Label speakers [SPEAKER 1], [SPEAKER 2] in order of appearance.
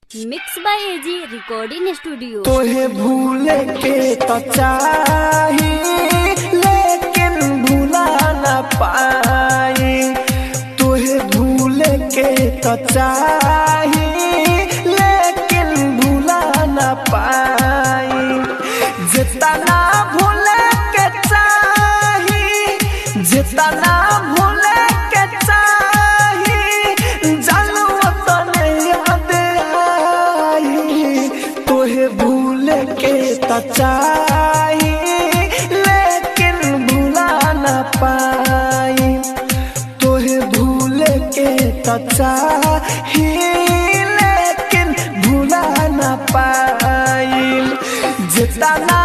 [SPEAKER 1] Mix by A G recording studio.
[SPEAKER 2] तोहे भूले के तो चाही लेकिन भूला ना पाई। तोहे भूले के तो चाही लेकिन भूला ना पाई। जितना भूले के चाही, जितना भूले के चाही, जानू तने याद आई। तोहे भूले के तो चाही लेकिन भूला ना पाई। तोहे भूले के तो चाही लेकिन भूला ना पाई। जितना